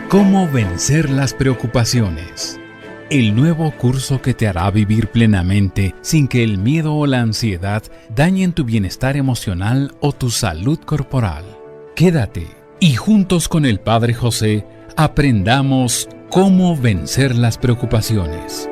¿Cómo vencer las preocupaciones? El nuevo curso que te hará vivir plenamente sin que el miedo o la ansiedad dañen tu bienestar emocional o tu salud corporal. Quédate y juntos con el Padre José aprendamos cómo vencer las preocupaciones.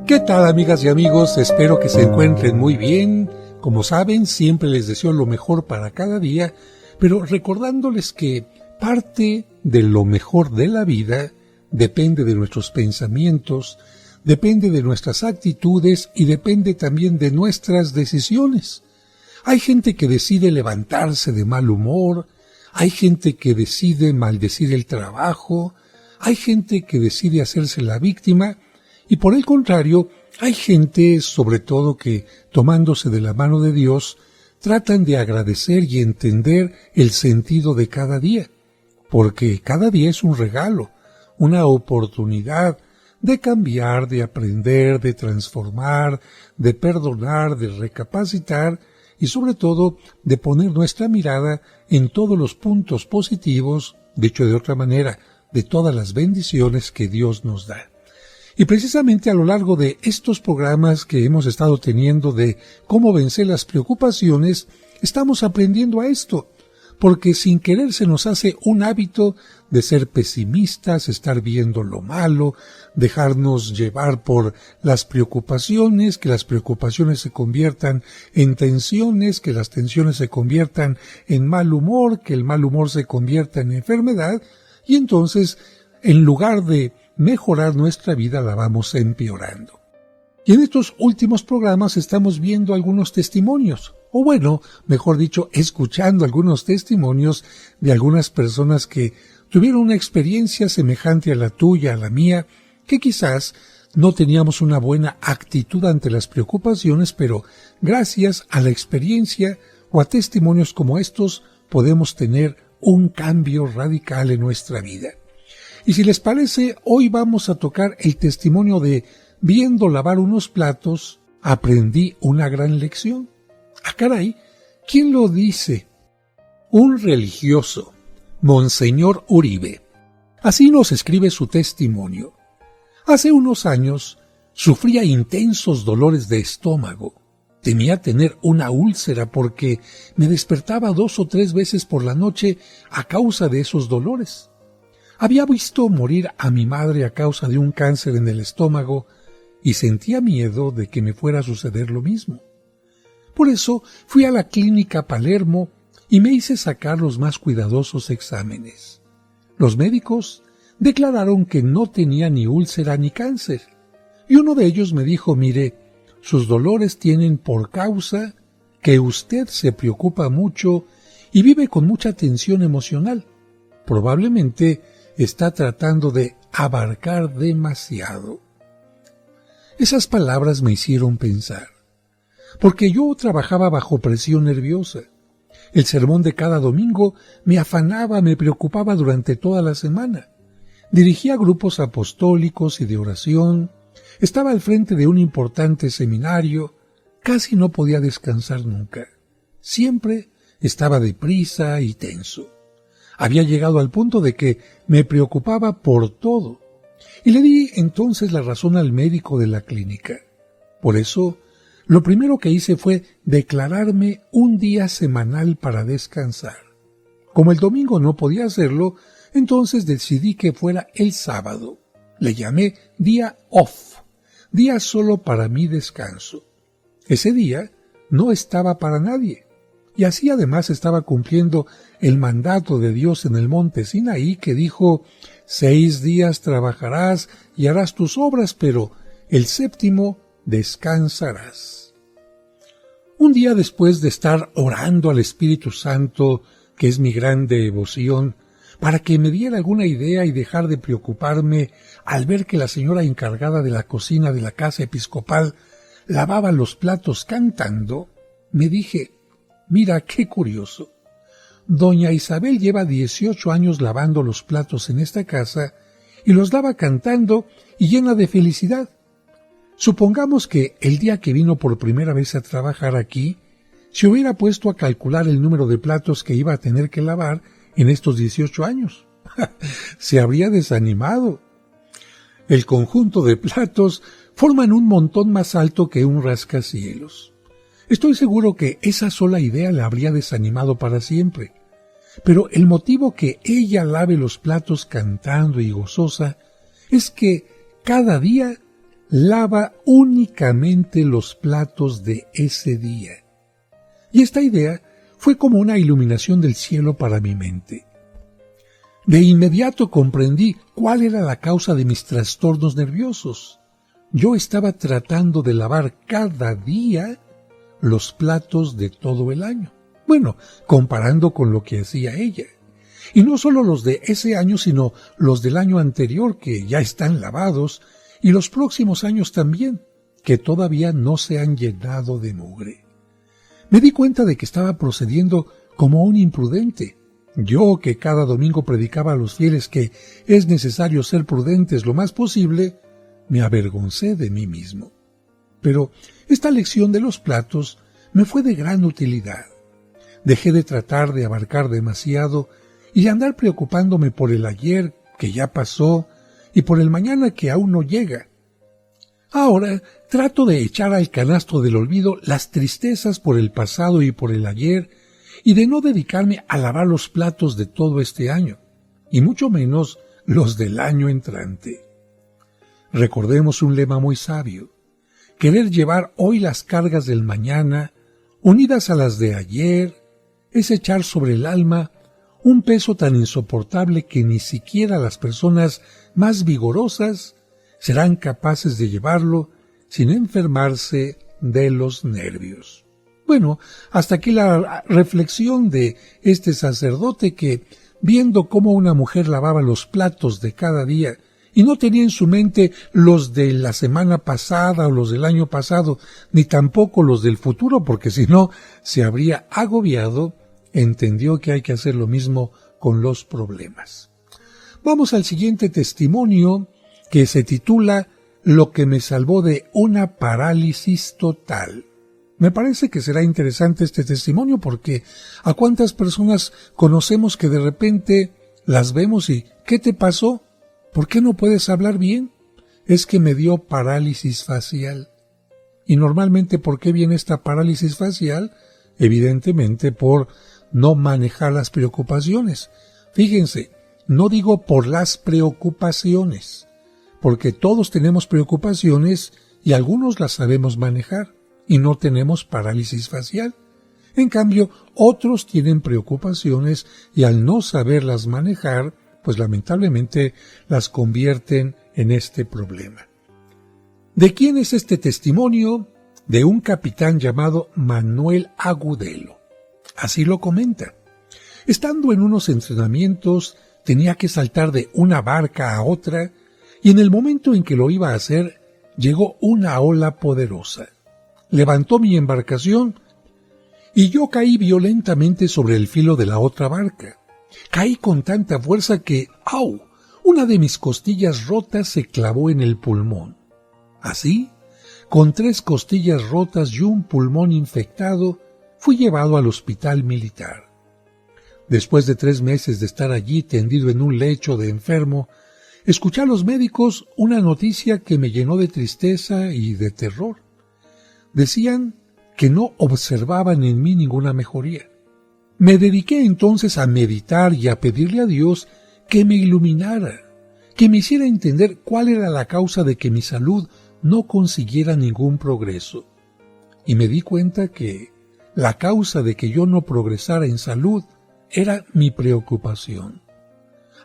¿Qué tal, amigas y amigos? Espero que se encuentren muy bien. Como saben, siempre les deseo lo mejor para cada día, pero recordándoles que parte de lo mejor de la vida depende de nuestros pensamientos, depende de nuestras actitudes y depende también de nuestras decisiones. Hay gente que decide levantarse de mal humor, hay gente que decide maldecir el trabajo, hay gente que decide hacerse la víctima y por el contrario, hay gente, sobre todo, que, tomándose de la mano de Dios, tratan de agradecer y entender el sentido de cada día, porque cada día es un regalo, una oportunidad de cambiar, de aprender, de transformar, de perdonar, de recapacitar y sobre todo de poner nuestra mirada en todos los puntos positivos, dicho de otra manera, de todas las bendiciones que Dios nos da. Y precisamente a lo largo de estos programas que hemos estado teniendo de cómo vencer las preocupaciones, estamos aprendiendo a esto, porque sin querer se nos hace un hábito de ser pesimistas, estar viendo lo malo, dejarnos llevar por las preocupaciones, que las preocupaciones se conviertan en tensiones, que las tensiones se conviertan en mal humor, que el mal humor se convierta en enfermedad, y entonces, en lugar de mejorar nuestra vida, la vamos empeorando. Y en estos últimos programas estamos viendo algunos testimonios, o bueno, mejor dicho, escuchando algunos testimonios de algunas personas que tuvieron una experiencia semejante a la tuya, a la mía, que quizás no teníamos una buena actitud ante las preocupaciones, pero gracias a la experiencia o a testimonios como estos podemos tener un cambio radical en nuestra vida. Y si les parece, hoy vamos a tocar el testimonio de viendo lavar unos platos, aprendí una gran lección. ¡Ah, caray! ¿Quién lo dice? Un religioso, Monseñor Uribe. Así nos escribe su testimonio. Hace unos años sufría intensos dolores de estómago. Temía tener una úlcera porque me despertaba 2 o 3 veces por la noche a causa de esos dolores. Había visto morir a mi madre a causa de un cáncer en el estómago y sentía miedo de que me fuera a suceder lo mismo. Por eso fui a la clínica Palermo y me hice sacar los más cuidadosos exámenes. Los médicos declararon que no tenía ni úlcera ni cáncer, y uno de ellos me dijo: mire, sus dolores tienen por causa que usted se preocupa mucho y vive con mucha tensión emocional. Probablemente está tratando de abarcar demasiado. Esas palabras me hicieron pensar, porque yo trabajaba bajo presión nerviosa. El sermón de cada domingo me afanaba, me preocupaba durante toda la semana. Dirigía grupos apostólicos y de oración, estaba al frente de un importante seminario, casi no podía descansar nunca. Siempre estaba deprisa y tenso. Había llegado al punto de que me preocupaba por todo, y le di entonces la razón al médico de la clínica. Por eso, lo primero que hice fue declararme un día semanal para descansar. Como el domingo no podía hacerlo, entonces decidí que fuera el sábado. Le llamé día off, día solo para mi descanso. Ese día no estaba para nadie. Y así además estaba cumpliendo el mandato de Dios en el monte Sinaí, que dijo: 6 días trabajarás y harás tus obras, pero el 7º descansarás. Un día después de estar orando al Espíritu Santo, que es mi gran devoción, para que me diera alguna idea y dejar de preocuparme al ver que la señora encargada de la cocina de la casa episcopal lavaba los platos cantando, me dije: mira qué curioso. Doña Isabel lleva 18 años lavando los platos en esta casa y los lava cantando y llena de felicidad. Supongamos que el día que vino por primera vez a trabajar aquí, se hubiera puesto a calcular el número de platos que iba a tener que lavar en estos 18 años. Se habría desanimado. El conjunto de platos forman un montón más alto que un rascacielos. Estoy seguro que esa sola idea la habría desanimado para siempre. Pero el motivo que ella lave los platos cantando y gozosa es que cada día lava únicamente los platos de ese día. Y esta idea fue como una iluminación del cielo para mi mente. De inmediato comprendí cuál era la causa de mis trastornos nerviosos. Yo estaba tratando de lavar cada día los platos de todo el año. Bueno, comparando con lo que hacía ella. Y no solo los de ese año, sino los del año anterior, que ya están lavados, y los próximos años también, que todavía no se han llenado de mugre. Me di cuenta de que estaba procediendo como un imprudente. Yo, que cada domingo predicaba a los fieles que es necesario ser prudentes lo más posible, me avergoncé de mí mismo. Pero esta lección de los platos me fue de gran utilidad. Dejé de tratar de abarcar demasiado y de andar preocupándome por el ayer que ya pasó y por el mañana que aún no llega. Ahora trato de echar al canasto del olvido las tristezas por el pasado y por el ayer y de no dedicarme a lavar los platos de todo este año, y mucho menos los del año entrante. Recordemos un lema muy sabio: querer llevar hoy las cargas del mañana, unidas a las de ayer, es echar sobre el alma un peso tan insoportable que ni siquiera las personas más vigorosas serán capaces de llevarlo sin enfermarse de los nervios. Bueno, hasta aquí la reflexión de este sacerdote que, viendo cómo una mujer lavaba los platos de cada día y no tenía en su mente los de la semana pasada o los del año pasado, ni tampoco los del futuro, porque si no se habría agobiado, entendió que hay que hacer lo mismo con los problemas. Vamos al siguiente testimonio, que se titula Lo que me salvó de una parálisis total. Me parece que será interesante este testimonio porque ¿a cuántas personas conocemos que de repente las vemos y ¿qué te pasó? ¿Por qué no puedes hablar bien? Es que me dio parálisis facial. Y normalmente, ¿por qué viene esta parálisis facial? Evidentemente por no manejar las preocupaciones. Fíjense, no digo por las preocupaciones, porque todos tenemos preocupaciones y algunos las sabemos manejar y no tenemos parálisis facial. En cambio, otros tienen preocupaciones y al no saberlas manejar, pues lamentablemente las convierten en este problema. ¿De quién es este testimonio? De un capitán llamado Manuel Agudelo. Así lo comenta. Estando en unos entrenamientos, tenía que saltar de una barca a otra, y en el momento en que lo iba a hacer, llegó una ola poderosa. Levantó mi embarcación, y yo caí violentamente sobre el filo de la otra barca. Caí con tanta fuerza que, ¡au!, una de mis costillas rotas se clavó en el pulmón. Así, con 3 costillas rotas y un pulmón infectado, fui llevado al hospital militar. Después de 3 meses de estar allí tendido en un lecho de enfermo, escuché a los médicos una noticia que me llenó de tristeza y de terror. Decían que no observaban en mí ninguna mejoría. Me dediqué entonces a meditar y a pedirle a Dios que me iluminara, que me hiciera entender cuál era la causa de que mi salud no consiguiera ningún progreso. Y me di cuenta que la causa de que yo no progresara en salud era mi preocupación.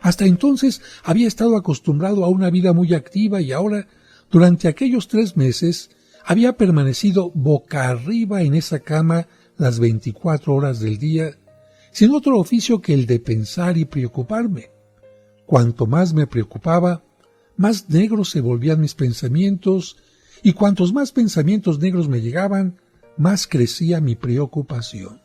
Hasta entonces había estado acostumbrado a una vida muy activa y ahora, durante aquellos 3 meses, había permanecido boca arriba en esa cama las 24 horas del día, sin otro oficio que el de pensar y preocuparme. Cuanto más me preocupaba, más negros se volvían mis pensamientos, y cuantos más pensamientos negros me llegaban, más crecía mi preocupación.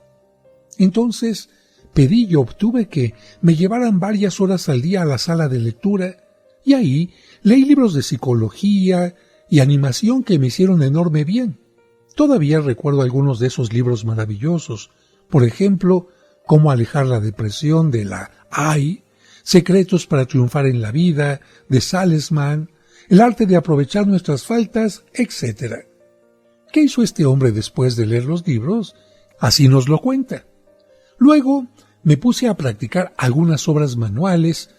Entonces pedí y obtuve que me llevaran varias horas al día a la sala de lectura, y ahí leí libros de psicología y animación que me hicieron enorme bien. Todavía recuerdo algunos de esos libros maravillosos. Por ejemplo, Cómo alejar la depresión de la AI, Secretos para triunfar en la vida, de Salesman, El arte de aprovechar nuestras faltas, etc. ¿Qué hizo este hombre después de leer los libros? Así nos lo cuenta. Luego me puse a practicar algunas obras manuales,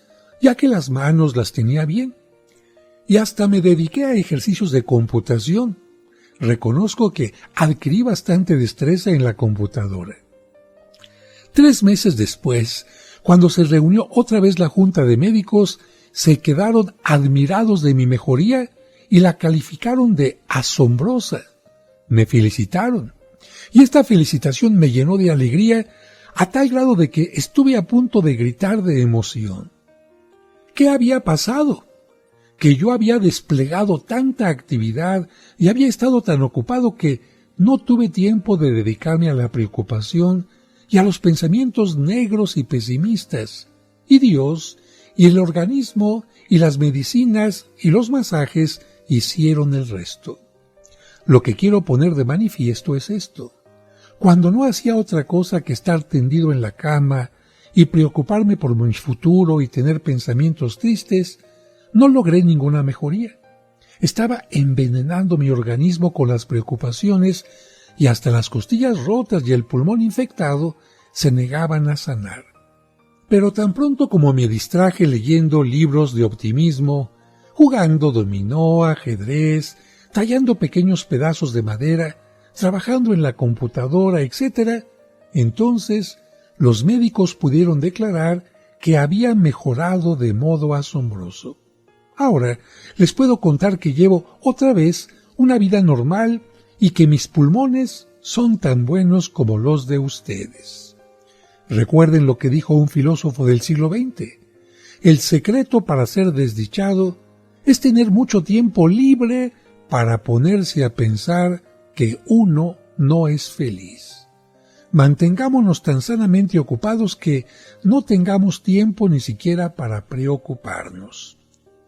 ya que las manos las tenía bien. Y hasta me dediqué a ejercicios de computación. Reconozco que adquirí bastante destreza en la computadora. 3 meses después, cuando se reunió otra vez la junta de médicos, se quedaron admirados de mi mejoría y la calificaron de asombrosa. Me felicitaron. Y esta felicitación me llenó de alegría a tal grado de que estuve a punto de gritar de emoción. ¿Qué había pasado? Que yo había desplegado tanta actividad y había estado tan ocupado que no tuve tiempo de dedicarme a la preocupación y a los pensamientos negros y pesimistas. Y Dios, y el organismo, y las medicinas, y los masajes hicieron el resto. Lo que quiero poner de manifiesto es esto. Cuando no hacía otra cosa que estar tendido en la cama y preocuparme por mi futuro y tener pensamientos tristes, no logré ninguna mejoría. Estaba envenenando mi organismo con las preocupaciones y hasta las costillas rotas y el pulmón infectado se negaban a sanar. Pero tan pronto como me distraje leyendo libros de optimismo, jugando dominó, ajedrez, tallando pequeños pedazos de madera, trabajando en la computadora, etc., entonces los médicos pudieron declarar que había mejorado de modo asombroso. Ahora les puedo contar que llevo otra vez una vida normal y que mis pulmones son tan buenos como los de ustedes. Recuerden lo que dijo un filósofo del siglo XX. El secreto para ser desdichado es tener mucho tiempo libre para ponerse a pensar que uno no es feliz. Mantengámonos tan sanamente ocupados que no tengamos tiempo ni siquiera para preocuparnos.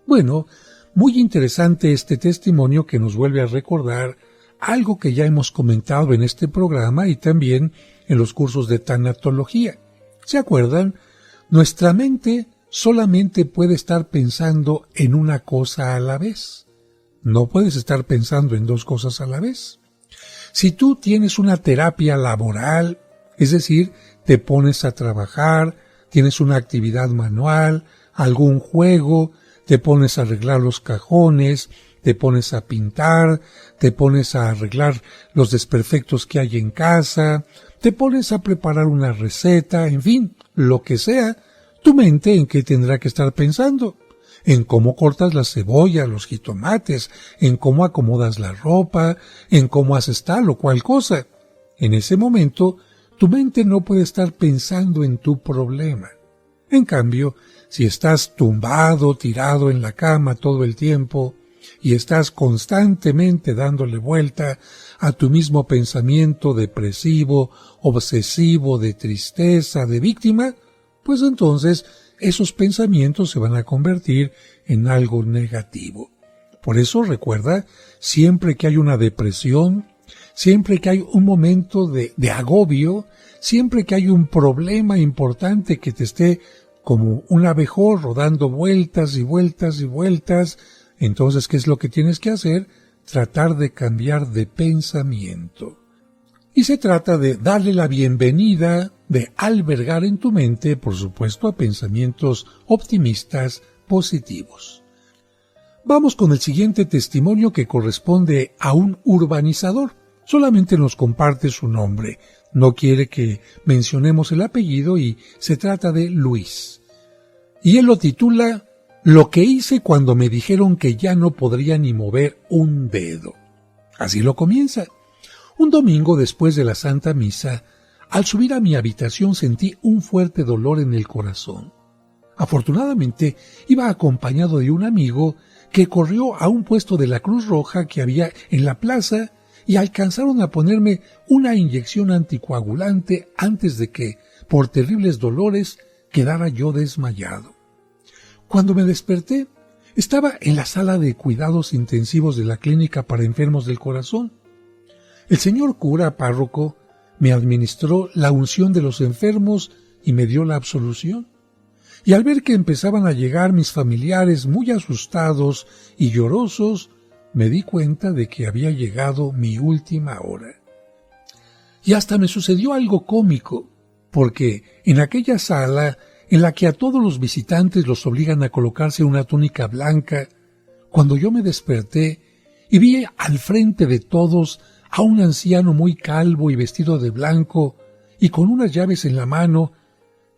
Bueno, muy interesante este testimonio que nos vuelve a recordar algo que ya hemos comentado en este programa y también en los cursos de tanatología. ¿Se acuerdan? Nuestra mente solamente puede estar pensando en una cosa a la vez. No puedes estar pensando en 2 cosas a la vez. Si tú tienes una terapia laboral, es decir, te pones a trabajar, tienes una actividad manual, algún juego, te pones a arreglar los cajones, te pones a pintar, te pones a arreglar los desperfectos que hay en casa, te pones a preparar una receta, en fin, lo que sea, tu mente en qué tendrá que estar pensando. En cómo cortas la cebolla, los jitomates, en cómo acomodas la ropa, en cómo haces tal o cual cosa. En ese momento, tu mente no puede estar pensando en tu problema. En cambio, si estás tumbado, tirado en la cama todo el tiempo, y estás constantemente dándole vuelta a tu mismo pensamiento depresivo, obsesivo, de tristeza, de víctima, pues entonces esos pensamientos se van a convertir en algo negativo. Por eso recuerda, siempre que hay una depresión, siempre que hay un momento de agobio, siempre que hay un problema importante que te esté como un abejorro dando vueltas y vueltas y vueltas, entonces, ¿qué es lo que tienes que hacer? Tratar de cambiar de pensamiento. Y se trata de darle la bienvenida, de albergar en tu mente, por supuesto, a pensamientos optimistas, positivos. Vamos con el siguiente testimonio que corresponde a un urbanizador. Solamente nos comparte su nombre. No quiere que mencionemos el apellido y se trata de Luis. Y él lo titula Lo que hice cuando me dijeron que ya no podría ni mover un dedo. Así lo comienza. Un domingo después de la Santa Misa, al subir a mi habitación sentí un fuerte dolor en el corazón. Afortunadamente, iba acompañado de un amigo que corrió a un puesto de la Cruz Roja que había en la plaza y alcanzaron a ponerme una inyección anticoagulante antes de que, por terribles dolores, quedara yo desmayado. Cuando me desperté, estaba en la sala de cuidados intensivos de la clínica para enfermos del corazón. El señor cura párroco me administró la unción de los enfermos y me dio la absolución. Y al ver que empezaban a llegar mis familiares muy asustados y llorosos, me di cuenta de que había llegado mi última hora. Y hasta me sucedió algo cómico, porque en aquella sala en la que a todos los visitantes los obligan a colocarse una túnica blanca, cuando yo me desperté y vi al frente de todos a un anciano muy calvo y vestido de blanco y con unas llaves en la mano,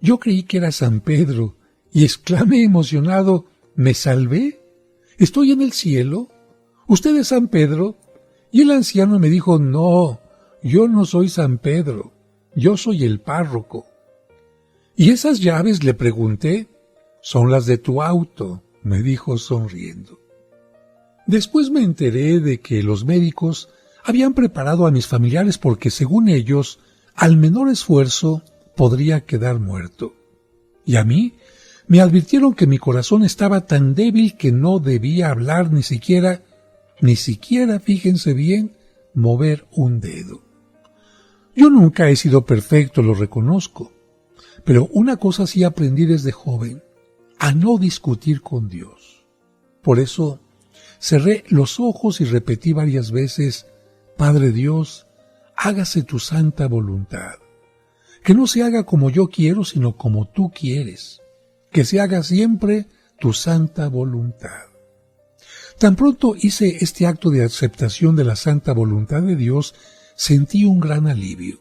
yo creí que era San Pedro y exclamé emocionado: ¿me salvé? ¿Estoy en el cielo? ¿Usted es San Pedro? Y el anciano me dijo: no, yo no soy San Pedro, yo soy el párroco. ¿Y esas llaves?, le pregunté. Son las de tu auto, me dijo sonriendo. Después me enteré de que los médicos habían preparado a mis familiares porque, según ellos, al menor esfuerzo podría quedar muerto. Y a mí me advirtieron que mi corazón estaba tan débil que no debía hablar ni siquiera, fíjense bien, mover un dedo. Yo nunca he sido perfecto, lo reconozco, pero una cosa sí aprendí desde joven: a no discutir con Dios. Por eso cerré los ojos y repetí varias veces: Padre Dios, hágase tu santa voluntad. Que no se haga como yo quiero, sino como tú quieres. Que se haga siempre tu santa voluntad. Tan pronto hice este acto de aceptación de la santa voluntad de Dios, sentí un gran alivio.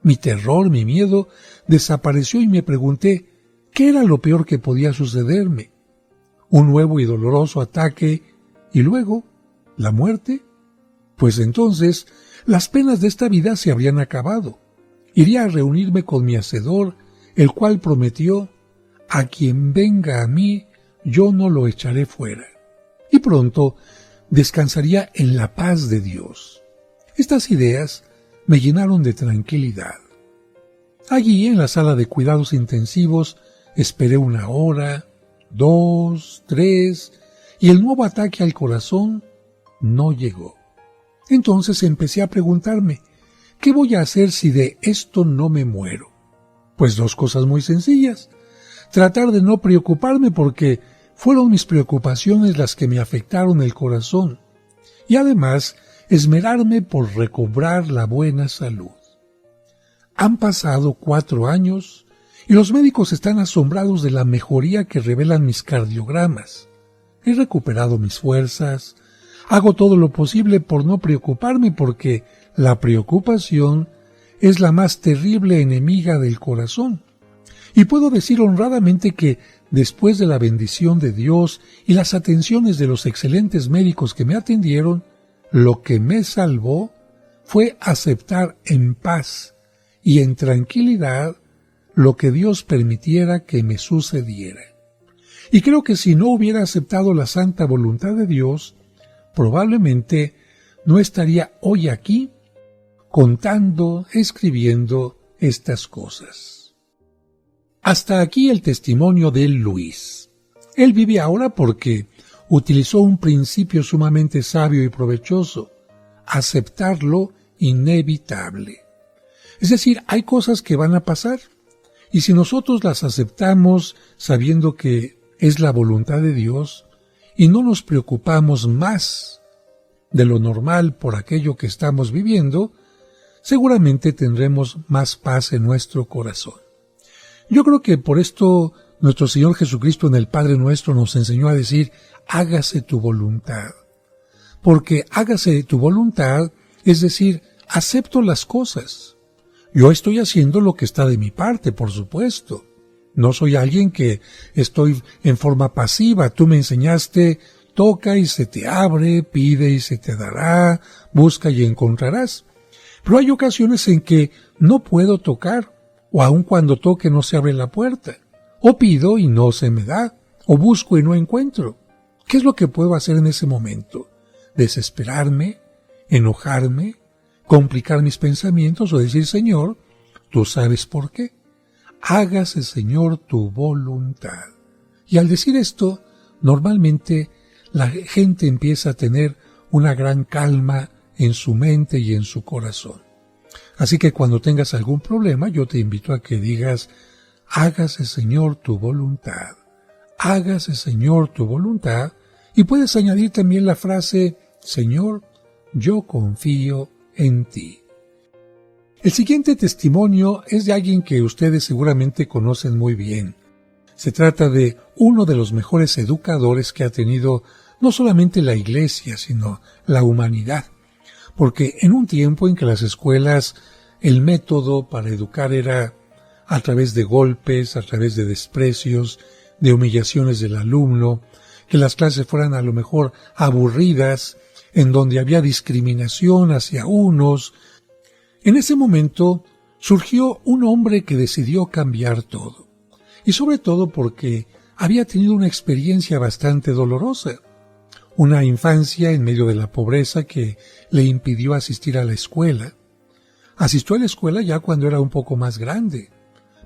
Mi terror, mi miedo, desapareció y me pregunté: ¿qué era lo peor que podía sucederme? ¿Un nuevo y doloroso ataque y luego la muerte? Pues entonces las penas de esta vida se habrían acabado. Iría a reunirme con mi Hacedor, el cual prometió: a quien venga a mí, yo no lo echaré fuera. Y pronto descansaría en la paz de Dios. Estas ideas me llenaron de tranquilidad. Allí, en la sala de cuidados intensivos, esperé 1 hora, 2, 3, y el nuevo ataque al corazón no llegó. Entonces empecé a preguntarme: ¿qué voy a hacer si de esto no me muero? Pues 2 cosas muy sencillas: tratar de no preocuparme, porque fueron mis preocupaciones las que me afectaron el corazón, y además esmerarme por recobrar la buena salud. Han pasado 4 años y los médicos están asombrados de la mejoría que revelan mis cardiogramas. He recuperado mis fuerzas, hago todo lo posible por no preocuparme, porque la preocupación es la más terrible enemiga del corazón. Y puedo decir honradamente que, después de la bendición de Dios y las atenciones de los excelentes médicos que me atendieron, lo que me salvó fue aceptar en paz y en tranquilidad lo que Dios permitiera que me sucediera. Y creo que si no hubiera aceptado la santa voluntad de Dios, probablemente no estaría hoy aquí contando, escribiendo estas cosas. Hasta aquí el testimonio de Luis. Él vive ahora porque utilizó un principio sumamente sabio y provechoso: aceptar lo inevitable. Es decir, hay cosas que van a pasar, y si nosotros las aceptamos sabiendo que es la voluntad de Dios y no nos preocupamos más de lo normal por aquello que estamos viviendo, seguramente tendremos más paz en nuestro corazón. Yo creo que por esto nuestro Señor Jesucristo en el Padre Nuestro nos enseñó a decir: hágase tu voluntad. Porque hágase tu voluntad es decir, acepto las cosas. Yo estoy haciendo lo que está de mi parte, por supuesto. No soy alguien que estoy en forma pasiva. Tú me enseñaste: toca y se te abre, pide y se te dará, busca y encontrarás. Pero hay ocasiones en que no puedo tocar, o aun cuando toque no se abre la puerta, o pido y no se me da, o busco y no encuentro. ¿Qué es lo que puedo hacer en ese momento? ¿Desesperarme? ¿Enojarme? ¿Complicar mis pensamientos? ¿O decir: Señor, tú sabes por qué? Hágase, Señor, tu voluntad. Y al decir esto, normalmente la gente empieza a tener una gran calma en su mente y en su corazón. Así que cuando tengas algún problema, yo te invito a que digas: hágase, Señor, tu voluntad. Hágase, Señor, tu voluntad. Y puedes añadir también la frase: Señor, yo confío en ti. El siguiente testimonio es de alguien que ustedes seguramente conocen muy bien. Se trata de uno de los mejores educadores que ha tenido no solamente la Iglesia, sino la humanidad. Porque en un tiempo en que las escuelas, el método para educar era a través de golpes, a través de desprecios, de humillaciones del alumno, que las clases fueran a lo mejor aburridas, en donde había discriminación hacia unos. En ese momento surgió un hombre que decidió cambiar todo. Y sobre todo porque había tenido una experiencia bastante dolorosa. Una infancia en medio de la pobreza que le impidió asistir a la escuela. Asistió a la escuela ya cuando era un poco más grande,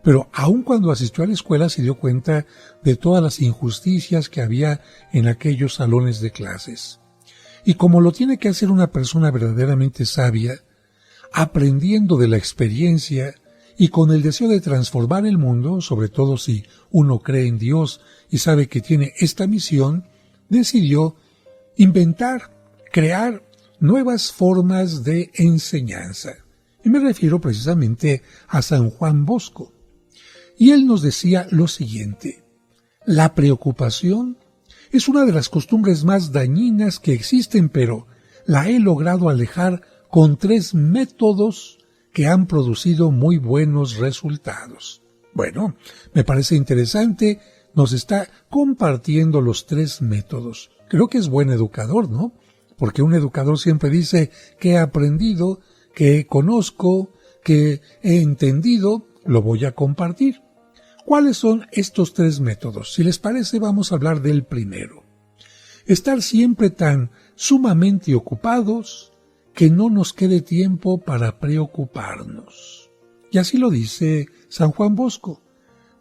pero aun cuando asistió a la escuela se dio cuenta de todas las injusticias que había en aquellos salones de clases. Y como lo tiene que hacer una persona verdaderamente sabia, aprendiendo de la experiencia y con el deseo de transformar el mundo, sobre todo si uno cree en Dios y sabe que tiene esta misión, decidió inventar, crear nuevas formas de enseñanza. Y me refiero precisamente a San Juan Bosco. Y él nos decía lo siguiente: la preocupación es una de las costumbres más dañinas que existen, pero la he logrado alejar con 3 métodos que han producido muy buenos resultados. Bueno, me parece interesante, nos está compartiendo los 3 métodos. Creo que es buen educador, ¿no? Porque un educador siempre dice: que he aprendido, que conozco, que he entendido, lo voy a compartir. ¿Cuáles son estos 3 métodos? Si les parece, vamos a hablar del primero. Estar siempre tan sumamente ocupados que no nos quede tiempo para preocuparnos. Y así lo dice San Juan Bosco.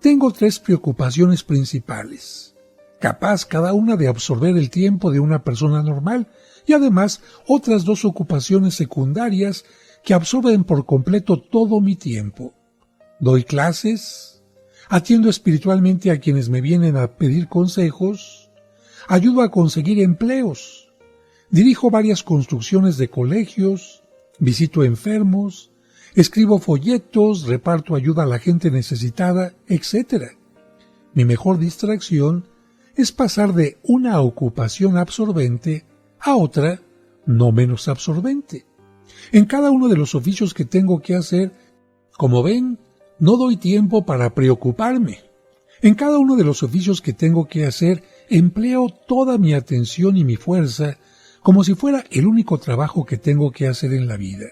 Tengo 3 preocupaciones principales, capaz cada una de absorber el tiempo de una persona normal, y además otras 2 ocupaciones secundarias que absorben por completo todo mi tiempo. Doy clases, atiendo espiritualmente a quienes me vienen a pedir consejos, ayudo a conseguir empleos, dirijo varias construcciones de colegios, visito enfermos, escribo folletos, reparto ayuda a la gente necesitada, etc. Mi mejor distracción es pasar de una ocupación absorbente a otra no menos absorbente. En cada uno de los oficios que tengo que hacer, como ven, no doy tiempo para preocuparme. En cada uno de los oficios que tengo que hacer, empleo toda mi atención y mi fuerza como si fuera el único trabajo que tengo que hacer en la vida.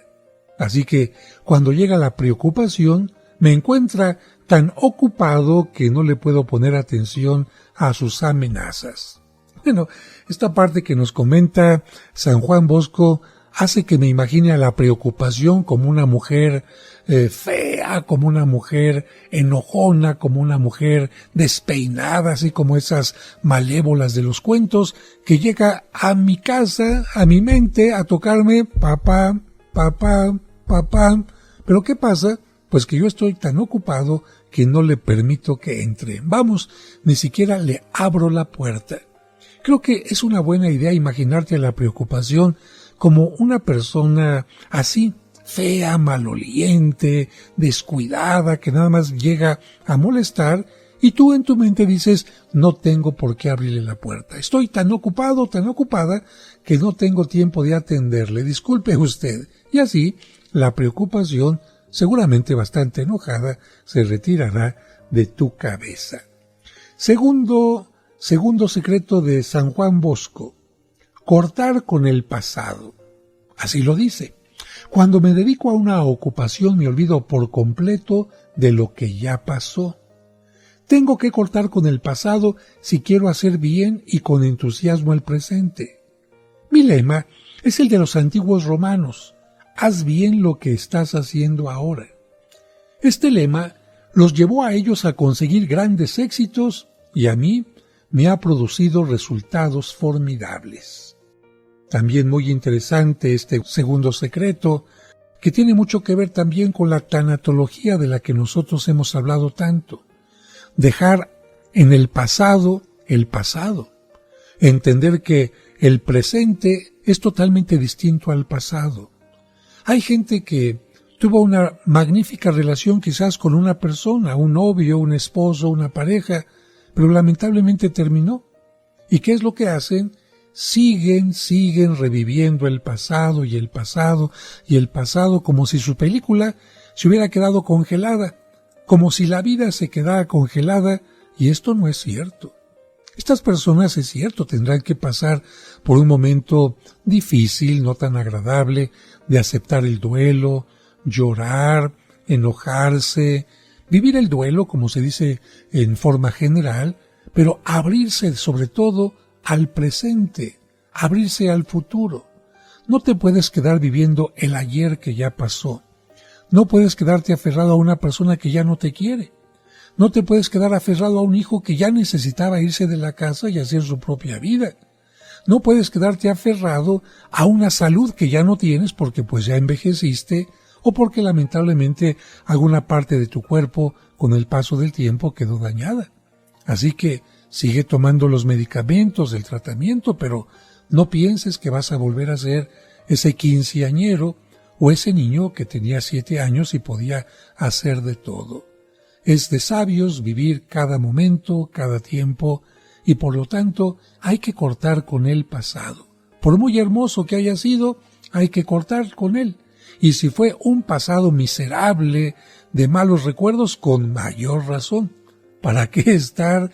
Así que, cuando llega la preocupación, me encuentra tan ocupado que no le puedo poner atención a sus amenazas. Bueno, esta parte que nos comenta San Juan Bosco hace que me imagine a la preocupación como una mujer fea, como una mujer enojona, como una mujer despeinada, así como esas malévolas de los cuentos, que llega a mi casa, a mi mente, a tocarme: papá, papá, papá. Pero ¿qué pasa? Pues que yo estoy tan ocupado que no le permito que entre. Vamos, ni siquiera le abro la puerta. Creo que es una buena idea imaginarte a la preocupación como una persona así, fea, maloliente, descuidada, que nada más llega a molestar, y tú en tu mente dices: no tengo por qué abrirle la puerta. Estoy tan ocupado, tan ocupada, que no tengo tiempo de atenderle. Disculpe usted. Y así, la preocupación, seguramente bastante enojada, se retirará de tu cabeza. Segundo secreto de San Juan Bosco: cortar con el pasado. Así lo dice: cuando me dedico a una ocupación me olvido por completo de lo que ya pasó. Tengo que cortar con el pasado si quiero hacer bien y con entusiasmo el presente. Mi lema es el de los antiguos romanos: haz bien lo que estás haciendo ahora. Este lema los llevó a ellos a conseguir grandes éxitos y a mí me ha producido resultados formidables. También muy interesante este segundo secreto, que tiene mucho que ver también con la tanatología de la que nosotros hemos hablado tanto. Dejar en el pasado. Entender que el presente es totalmente distinto al pasado. Hay gente que tuvo una magnífica relación quizás con una persona, un novio, un esposo, una pareja, pero lamentablemente terminó. ¿Y qué es lo que hacen? Siguen reviviendo el pasado y el pasado y el pasado como si su película se hubiera quedado congelada, como si la vida se quedara congelada, y esto no es cierto. Estas personas, es cierto, tendrán que pasar por un momento difícil, no tan agradable, de aceptar el duelo, llorar, enojarse, vivir el duelo, como se dice en forma general, pero abrirse sobre todo al presente, abrirse al futuro. No te puedes quedar viviendo el ayer que ya pasó. No puedes quedarte aferrado a una persona que ya no te quiere. No te puedes quedar aferrado a un hijo que ya necesitaba irse de la casa y hacer su propia vida. No puedes quedarte aferrado a una salud que ya no tienes porque pues ya envejeciste o porque lamentablemente alguna parte de tu cuerpo con el paso del tiempo quedó dañada. Así que sigue tomando los medicamentos, el tratamiento, pero no pienses que vas a volver a ser ese quinceañero o ese niño que tenía 7 años y podía hacer de todo. Es de sabios vivir cada momento, cada tiempo, y por lo tanto hay que cortar con el pasado. Por muy hermoso que haya sido, hay que cortar con él. Y si fue un pasado miserable, de malos recuerdos, con mayor razón. ¿Para qué estar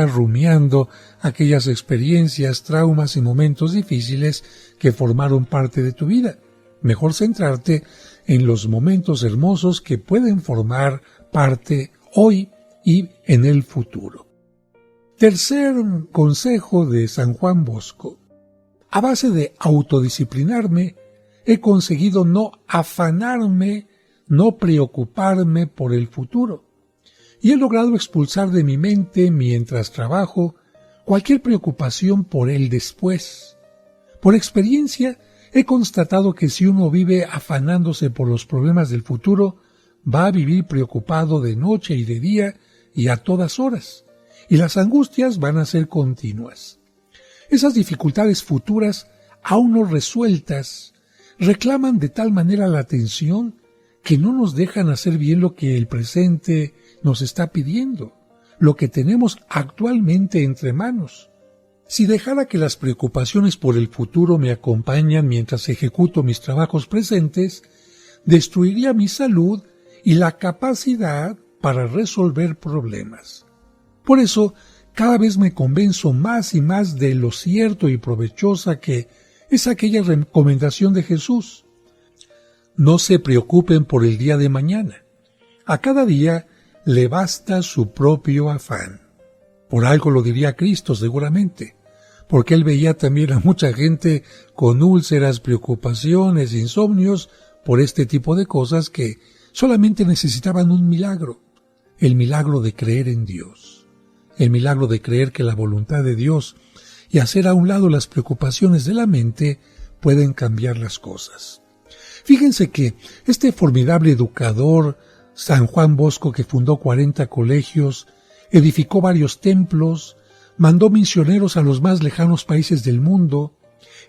rumiando aquellas experiencias, traumas y momentos difíciles que formaron parte de tu vida? Mejor centrarte en los momentos hermosos que pueden formar parte hoy y en el futuro. Tercer consejo de San Juan Bosco. A base de autodisciplinarme, he conseguido no afanarme, no preocuparme por el futuro. Y he logrado expulsar de mi mente, mientras trabajo, cualquier preocupación por el después. Por experiencia, he constatado que si uno vive afanándose por los problemas del futuro, va a vivir preocupado de noche y de día y a todas horas, y las angustias van a ser continuas. Esas dificultades futuras, aún no resueltas, reclaman de tal manera la atención que no nos dejan hacer bien lo que el presente nos está pidiendo, lo que tenemos actualmente entre manos. Si dejara que las preocupaciones por el futuro me acompañan mientras ejecuto mis trabajos presentes, destruiría mi salud y la capacidad para resolver problemas. Por eso, cada vez me convenzo más y más de lo cierto y provechosa que es aquella recomendación de Jesús. No se preocupen por el día de mañana. A cada día le basta su propio afán. Por algo lo diría Cristo seguramente, porque él veía también a mucha gente con úlceras, preocupaciones, insomnios, por este tipo de cosas que solamente necesitaban un milagro, el milagro de creer en Dios, el milagro de creer que la voluntad de Dios y hacer a un lado las preocupaciones de la mente pueden cambiar las cosas. Fíjense que este formidable educador, San Juan Bosco, que fundó 40 colegios, edificó varios templos, mandó misioneros a los más lejanos países del mundo,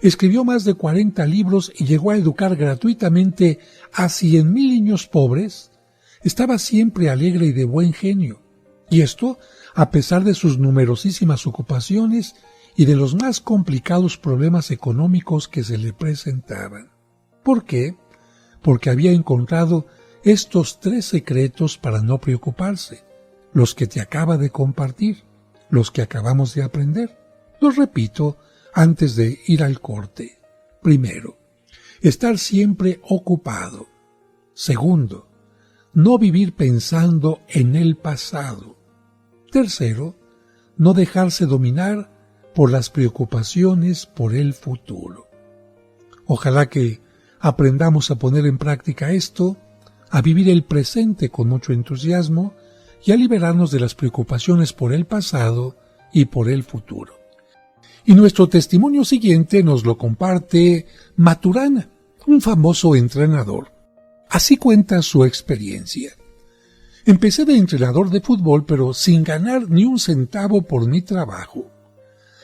escribió más de 40 libros y llegó a educar gratuitamente a 100,000 niños pobres, estaba siempre alegre y de buen genio. Y esto a pesar de sus numerosísimas ocupaciones y de los más complicados problemas económicos que se le presentaban. ¿Por qué? Porque había encontrado estos 3 secretos para no preocuparse, los que te acaba de compartir, los que acabamos de aprender. Los repito antes de ir al corte. Primero, estar siempre ocupado. Segundo, no vivir pensando en el pasado. Tercero, no dejarse dominar por las preocupaciones por el futuro. Ojalá que aprendamos a poner en práctica esto, a vivir el presente con mucho entusiasmo y a liberarnos de las preocupaciones por el pasado y por el futuro. Y nuestro testimonio siguiente nos lo comparte Maturana, un famoso entrenador. Así cuenta su experiencia. Empecé de entrenador de fútbol, pero sin ganar ni un centavo por mi trabajo.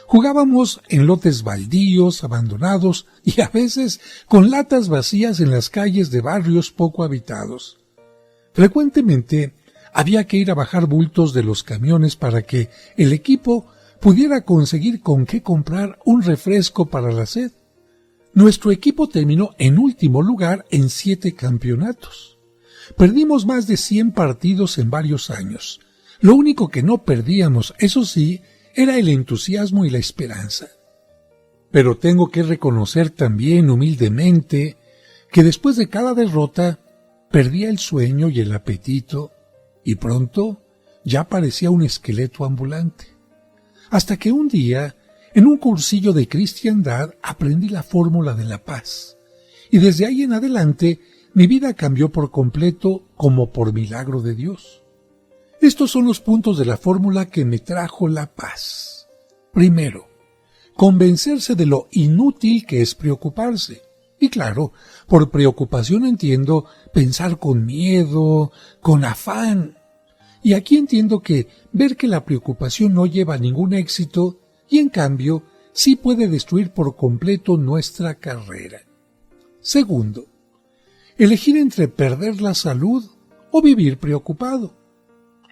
Jugábamos en lotes baldíos, abandonados y a veces con latas vacías en las calles de barrios poco habitados. Frecuentemente había que ir a bajar bultos de los camiones para que el equipo pudiera conseguir con qué comprar un refresco para la sed. Nuestro equipo terminó en último lugar en 7 campeonatos. Perdimos más de 100 partidos en varios años. Lo único que no perdíamos, eso sí, era el entusiasmo y la esperanza. Pero tengo que reconocer también humildemente que después de cada derrota perdía el sueño y el apetito y pronto ya parecía un esqueleto ambulante. Hasta que un día, en un cursillo de cristiandad, aprendí la fórmula de la paz. Y desde ahí en adelante, mi vida cambió por completo como por milagro de Dios. Estos son los puntos de la fórmula que me trajo la paz. Primero, convencerse de lo inútil que es preocuparse. Y claro, por preocupación entiendo pensar con miedo, con afán. Y aquí entiendo que ver que la preocupación no lleva a ningún éxito y en cambio sí puede destruir por completo nuestra carrera. Segundo, elegir entre perder la salud o vivir preocupado.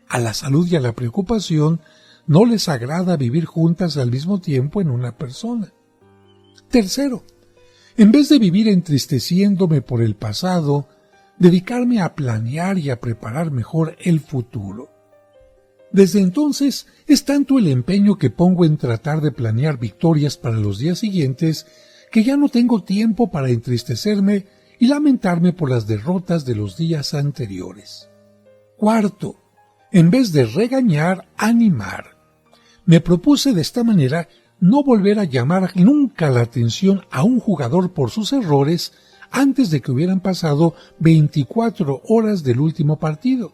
A la salud y a la preocupación no les agrada vivir juntas al mismo tiempo en una persona. Tercero, en vez de vivir entristeciéndome por el pasado, dedicarme a planear y a preparar mejor el futuro. Desde entonces es tanto el empeño que pongo en tratar de planear victorias para los días siguientes que ya no tengo tiempo para entristecerme y lamentarme por las derrotas de los días anteriores. Cuarto, en vez de regañar, animar. Me propuse de esta manera no volver a llamar nunca la atención a un jugador por sus errores antes de que hubieran pasado 24 horas del último partido,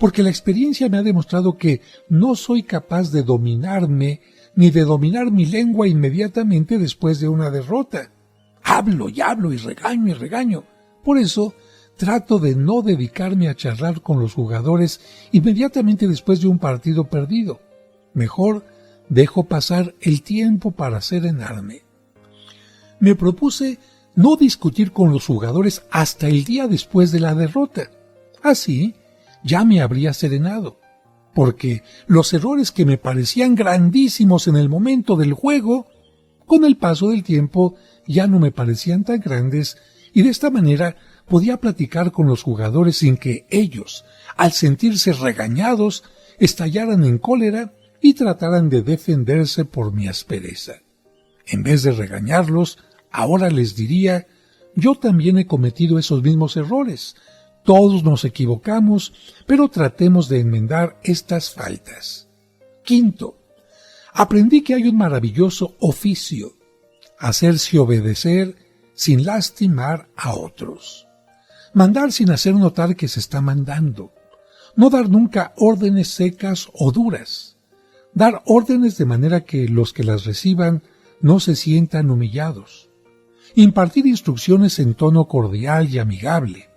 porque la experiencia me ha demostrado que no soy capaz de dominarme ni de dominar mi lengua inmediatamente después de una derrota. Hablo y regaño. Por eso trato de no dedicarme a charlar con los jugadores inmediatamente después de un partido perdido. Mejor dejo pasar el tiempo para serenarme. Me propuse no discutir con los jugadores hasta el día después de la derrota. Así ya me habría serenado, porque los errores que me parecían grandísimos en el momento del juego, con el paso del tiempo ya no me parecían tan grandes y de esta manera podía platicar con los jugadores sin que ellos, al sentirse regañados, estallaran en cólera y trataran de defenderse por mi aspereza. En vez de regañarlos, ahora les diría, yo también he cometido esos mismos errores. Todos nos equivocamos, pero tratemos de enmendar estas faltas. Quinto, aprendí que hay un maravilloso oficio: hacerse obedecer sin lastimar a otros. Mandar sin hacer notar que se está mandando. No dar nunca órdenes secas o duras. Dar órdenes de manera que los que las reciban no se sientan humillados. Impartir instrucciones en tono cordial y amigable.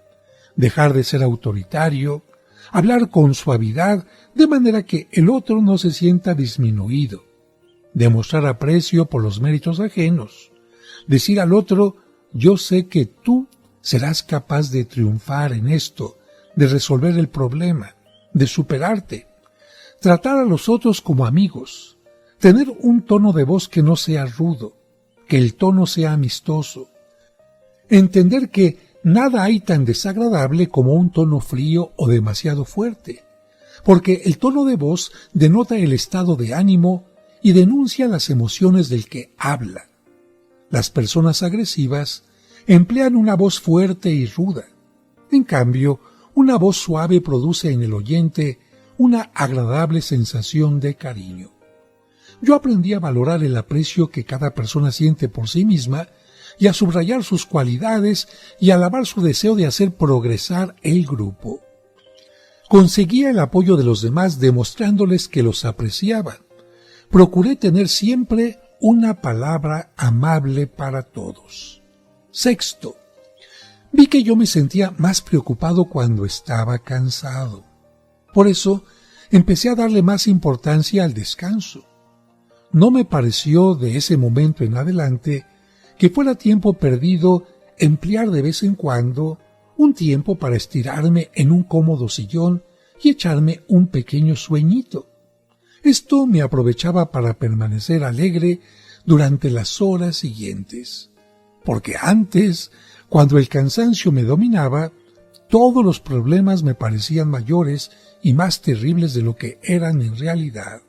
Dejar de ser autoritario. Hablar con suavidad de manera que el otro no se sienta disminuido. Demostrar aprecio por los méritos ajenos. Decir al otro, yo sé que tú serás capaz de triunfar en esto, de resolver el problema, de superarte. Tratar a los otros como amigos. Tener un tono de voz que no sea rudo, que el tono sea amistoso. Entender que nada hay tan desagradable como un tono frío o demasiado fuerte, porque el tono de voz denota el estado de ánimo y denuncia las emociones del que habla. Las personas agresivas emplean una voz fuerte y ruda. En cambio, una voz suave produce en el oyente una agradable sensación de cariño. Yo aprendí a valorar el aprecio que cada persona siente por sí misma y a subrayar sus cualidades y a alabar su deseo de hacer progresar el grupo. Conseguía el apoyo de los demás demostrándoles que los apreciaba. Procuré tener siempre una palabra amable para todos. Sexto, vi que yo me sentía más preocupado cuando estaba cansado. Por eso, empecé a darle más importancia al descanso. No me pareció de ese momento en adelante que fuera tiempo perdido emplear de vez en cuando un tiempo para estirarme en un cómodo sillón y echarme un pequeño sueñito. Esto me aprovechaba para permanecer alegre durante las horas siguientes, porque antes, cuando el cansancio me dominaba, todos los problemas me parecían mayores y más terribles de lo que eran en realidad.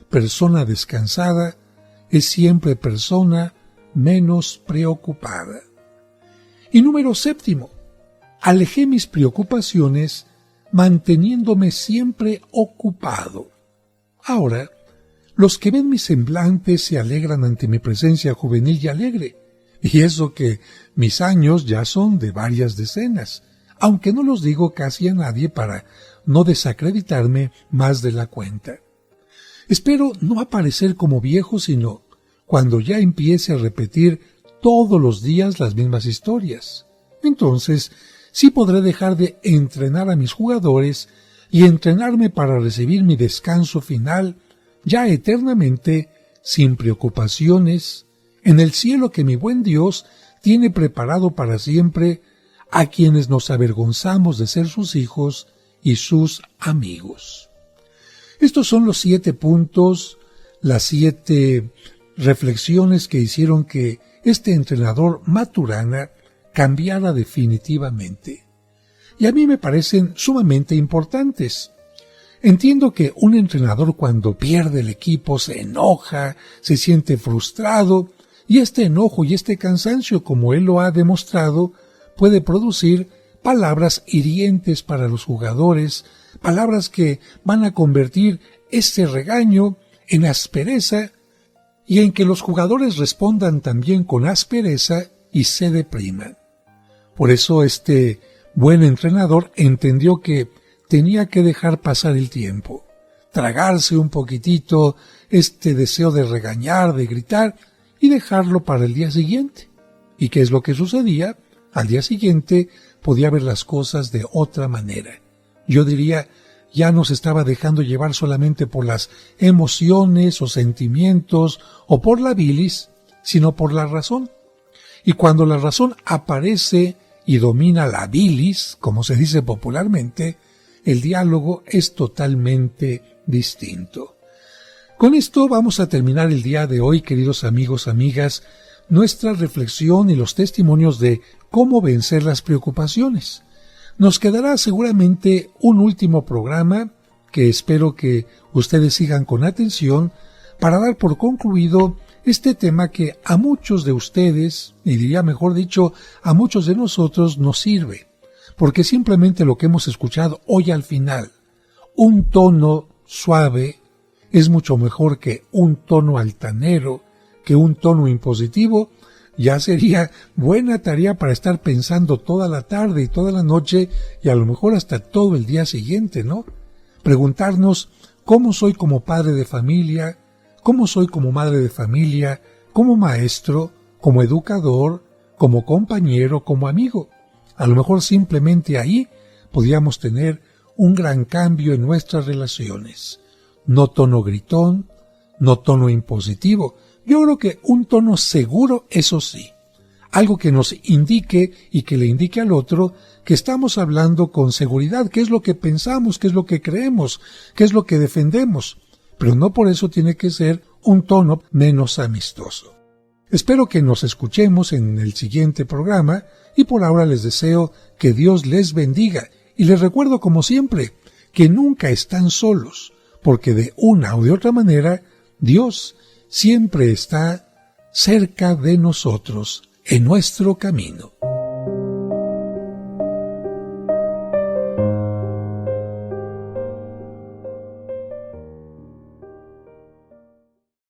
Persona descansada es siempre persona menos preocupada. Y número 7, alejé mis preocupaciones manteniéndome siempre ocupado. Ahora, los que ven mi semblante se alegran ante mi presencia juvenil y alegre, y eso que mis años ya son de varias decenas, aunque no los digo casi a nadie para no desacreditarme más de la cuenta. Espero no aparecer como viejo, sino cuando ya empiece a repetir todos los días las mismas historias. Entonces, sí podré dejar de entrenar a mis jugadores y entrenarme para recibir mi descanso final, ya eternamente, sin preocupaciones, en el cielo que mi buen Dios tiene preparado para siempre a quienes nos avergonzamos de ser sus hijos y sus amigos. Estos son los 7 puntos, las 7 reflexiones que hicieron que este entrenador Maturana cambiara definitivamente. Y a mí me parecen sumamente importantes. Entiendo que un entrenador cuando pierde el equipo se enoja, se siente frustrado, y este enojo y este cansancio, como él lo ha demostrado, puede producir palabras hirientes para los jugadores, palabras que van a convertir este regaño en aspereza y en que los jugadores respondan también con aspereza y se depriman. Por eso este buen entrenador entendió que tenía que dejar pasar el tiempo, tragarse un poquitito este deseo de regañar, de gritar y dejarlo para el día siguiente. ¿Y qué es lo que sucedía? Al día siguiente podía ver las cosas de otra manera. Yo diría, ya no se estaba dejando llevar solamente por las emociones o sentimientos o por la bilis, sino por la razón. Y cuando la razón aparece y domina la bilis, como se dice popularmente, el diálogo es totalmente distinto. Con esto vamos a terminar el día de hoy, queridos amigos, amigas, nuestra reflexión y los testimonios de cómo vencer las preocupaciones. Nos quedará seguramente un último programa que espero que ustedes sigan con atención para dar por concluido este tema que a muchos de ustedes, y diría mejor dicho, a muchos de nosotros nos sirve, porque simplemente lo que hemos escuchado hoy al final, un tono suave, es mucho mejor que un tono altanero, que un tono impositivo. Ya sería buena tarea para estar pensando toda la tarde y toda la noche y a lo mejor hasta todo el día siguiente, ¿no? Preguntarnos cómo soy como padre de familia, cómo soy como madre de familia, como maestro, como educador, como compañero, como amigo. A lo mejor simplemente ahí podríamos tener un gran cambio en nuestras relaciones. No tono gritón, no tono impositivo. Yo creo que un tono seguro, eso sí, algo que nos indique y que le indique al otro que estamos hablando con seguridad, qué es lo que pensamos, qué es lo que creemos, qué es lo que defendemos, pero no por eso tiene que ser un tono menos amistoso. Espero que nos escuchemos en el siguiente programa y por ahora les deseo que Dios les bendiga y les recuerdo como siempre que nunca están solos, porque de una o de otra manera Dios siempre está cerca de nosotros, en nuestro camino.